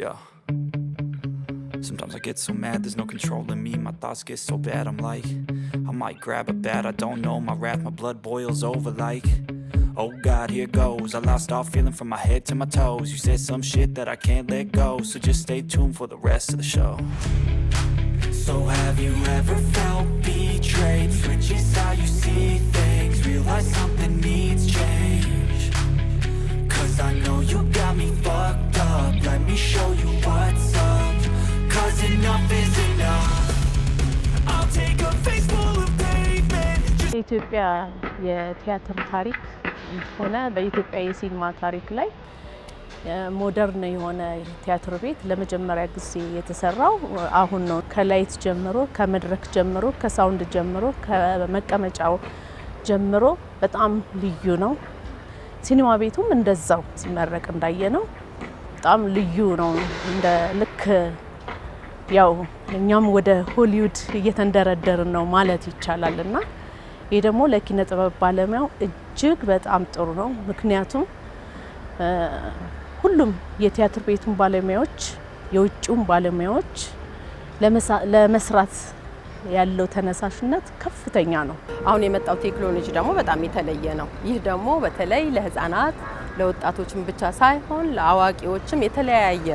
Yeah. Sometimes I get so mad, there's no controlling me. My thoughts get so bad, I'm like, I might grab a bat, I don't know. My wrath, my blood boils over like, oh God, here goes. I lost all feeling from my head to my toes. You said some shit that I can't let go, so just stay tuned for the rest of the show. So have you ever felt betrayed? Switches how you see things, realize something needs change. Cause I know you got me fucked up, let me show you what's up. Cause enough is enough. I'll take a face full of pavement. ኢትዮጵያ የቲያትር ታሪክ ሆነ በኢትዮጵያ የሲኒማ ታሪክ ላይ ሞደርን የሆነ ቲያትር ቤት ለመጀመሪያ ጊዜ የተሰራው አሁን ነው። ከላይት ጀምሮ፣ ከመድረክ ጀምሮ፣ ከሳውንድ ጀምሮ፣ ከመቀመጫው ጀምሮ በጣም ልዩ ነው። ሲኒማ ቤቱም እንደዛው ሲመረቅ እንዳየነው በጣም ልዩ ነው። እንደ ልክ ያው እኛም ወደ ሆሊውድ እየተንደረደርን ነው ማለት ይቻላልና ይሄ ደግሞ ለኪነ ጥበብ ባለሙያው እጅግ በጣም ጥሩ ነው። ምክንያቱም ሁሉም የቲያትር ቤቱን ባለሙያዎች የውጭውን ባለሙያዎች ለመስራት ያለው ተነሳሽነት ከፍተኛ ነው። አሁን የመጣው ቴክኖሎጂ ደግሞ በጣም የተለየ ነው። ይህ ደግሞ በተለይ ለህፃናት ለወጣቶችም ብቻ ሳይሆን ለአዋቂዎችም የተለያየ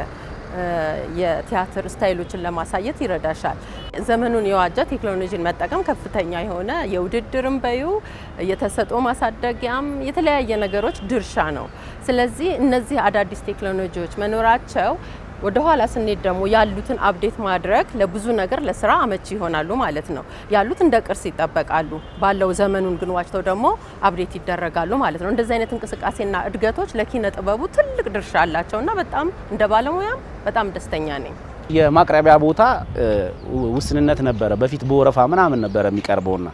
የቲያትር ስታይሎችን ለማሳየት ይረዳሻል። ዘመኑን የዋጀ ቴክኖሎጂን መጠቀም ከፍተኛ የሆነ የውድድርም በዩ የተሰጦ ማሳደጊያም የተለያየ ነገሮች ድርሻ ነው። ስለዚህ እነዚህ አዳዲስ ቴክኖሎጂዎች መኖራቸው ወደ ኋላ ስንሄድ ደግሞ ያሉትን አፕዴት ማድረግ ለብዙ ነገር ለስራ አመቺ ይሆናሉ ማለት ነው። ያሉት እንደ ቅርስ ይጠበቃሉ፣ ባለው ዘመኑን ግን ዋጅተው ደግሞ አፕዴት ይደረጋሉ ማለት ነው። እንደዚህ አይነት እንቅስቃሴና እድገቶች ለኪነ ጥበቡ ትልቅ ድርሻ አላቸውና በጣም እንደ ባለሙያም በጣም ደስተኛ ነኝ። የማቅረቢያ ቦታ ውስንነት ነበረ። በፊት በወረፋ ምናምን ነበረ የሚቀርበውና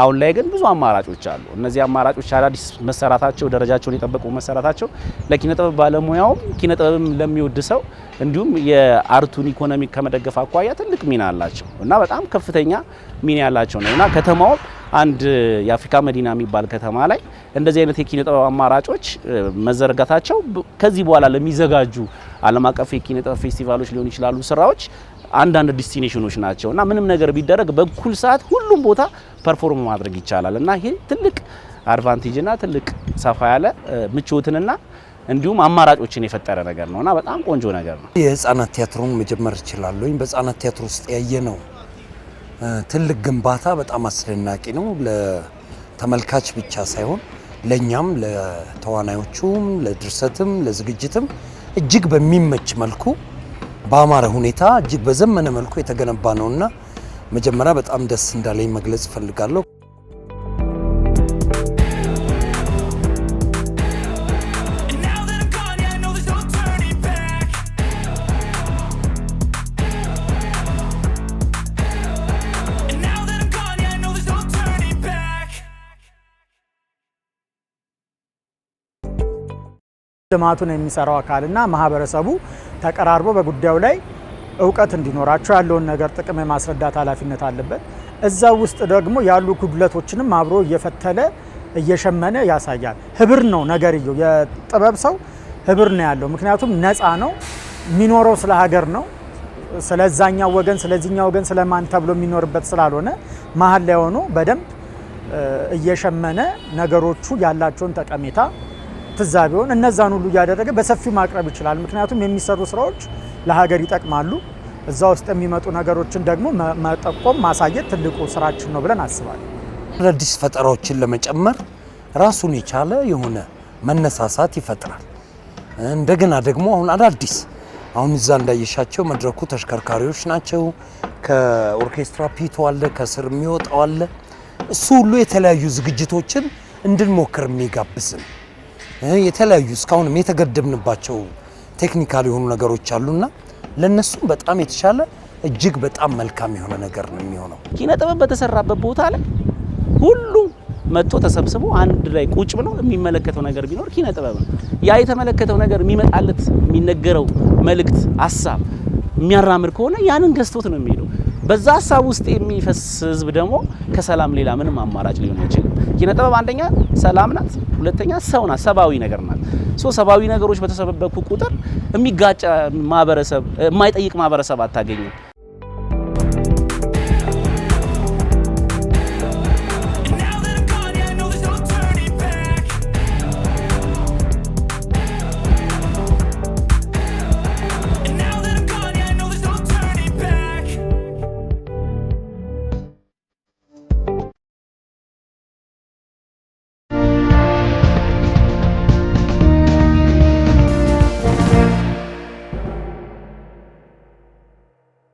አሁን ላይ ግን ብዙ አማራጮች አሉ። እነዚህ አማራጮች አዳዲስ መሰራታቸው ደረጃቸውን የጠበቁ መሰራታቸው ለኪነ ጥበብ ባለሙያው ኪነ ጥበብም ለሚወድ ሰው እንዲሁም የአርቱን ኢኮኖሚ ከመደገፍ አኳያ ትልቅ ሚና አላቸው እና በጣም ከፍተኛ ሚና ያላቸው ነውና ከተማው አንድ የአፍሪካ መዲና የሚባል ከተማ ላይ እንደዚህ አይነት የኪነ ጥበብ አማራጮች መዘርጋታቸው ከዚህ በኋላ ለሚዘጋጁ ዓለም አቀፍ የኪነ ጥበብ ፌስቲቫሎች ሊሆኑ ይችላሉ ስራዎች አንዳንድ ዲስቲኔሽኖች ናቸውና ምንም ነገር ቢደረግ በኩል ሰዓት ሁሉም ቦታ ፐርፎርም ማድረግ ይቻላል እና ይሄ ትልቅ አድቫንቴጅ እና ትልቅ ሰፋ ያለ ምቾትንና እንዲሁም አማራጮችን የፈጠረ ነገር ነውና በጣም ቆንጆ ነገር ነው። የህፃናት ቲያትሩን መጀመር ይችላል። በህፃናት ቲያትር ውስጥ ያየነው ትልቅ ግንባታ በጣም አስደናቂ ነው። ለተመልካች ብቻ ሳይሆን ለኛም ለተዋናዮቹም ለድርሰትም ለዝግጅትም እጅግ በሚመች መልኩ በአማረ ሁኔታ እጅግ በዘመነ መልኩ የተገነባ ነውና መጀመሪያ በጣም ደስ እንዳለኝ መግለጽ ፈልጋለሁ። ልማቱን የሚሰራው አካልና ማህበረሰቡ ተቀራርቦ በጉዳዩ ላይ እውቀት እንዲኖራቸው ያለውን ነገር ጥቅም የማስረዳት ኃላፊነት አለበት። እዛው ውስጥ ደግሞ ያሉ ጉድለቶችንም አብሮ እየፈተለ እየሸመነ ያሳያል። ህብር ነው ነገርየው። የጥበብ ሰው ህብር ነው ያለው። ምክንያቱም ነፃ ነው የሚኖረው፣ ስለ ሀገር ነው፣ ስለዛኛው ወገን ስለዚህኛው ወገን ስለማን ተብሎ የሚኖርበት ስላልሆነ መሀል ላይ ሆኖ በደንብ እየሸመነ ነገሮቹ ያላቸውን ጠቀሜታ ትዛቢውን እነዛን ሁሉ ያደረገ በሰፊው ማቅረብ ይችላል። ምክንያቱም የሚሰሩ ስራዎች ለሀገር ይጠቅማሉ። እዛ ውስጥ የሚመጡ ነገሮችን ደግሞ መጠቆም ማሳየት ትልቁ ስራችን ነው ብለን አስባለን። አዳዲስ ፈጠራዎችን ለመጨመር ራሱን የቻለ የሆነ መነሳሳት ይፈጥራል። እንደገና ደግሞ አሁን እዛ እንዳየሻቸው መድረኩ ተሽከርካሪዎች ናቸው። ከኦርኬስትራ ፒቶ አለ፣ ከስር የሚወጣው አለ። እሱ ሁሉ የተለያዩ ዝግጅቶችን እንድንሞክር የሚጋብዝን የተለያዩ እስካሁንም የተገደብንባቸው ቴክኒካል የሆኑ ነገሮች አሉና ለነሱም በጣም የተሻለ እጅግ በጣም መልካም የሆነ ነገር ነው የሚሆነው። ኪነ ጥበብ በተሰራበት ቦታ ላይ ሁሉም መጥቶ ተሰብስቦ አንድ ላይ ቁጭ ብሎ የሚመለከተው ነገር ቢኖር ኪነ ጥበብ ነው። ያ የተመለከተው ነገር የሚመጣለት የሚነገረው መልእክት ሐሳብ የሚያራምድ ከሆነ ያንን ገዝቶት ነው የሚሄደው። በዛ ሀሳብ ውስጥ የሚፈስ ህዝብ ደግሞ ከሰላም ሌላ ምንም አማራጭ ሊሆን አይችልም። ኪነ ጥበብ አንደኛ ሰላም ናት፣ ሁለተኛ ሰው ናት፣ ሰባዊ ነገር ናት። ሰባዊ ነገሮች በተሰበኩ ቁጥር የሚጋጭ ማህበረሰብ የማይጠይቅ ማህበረሰብ አታገኝም።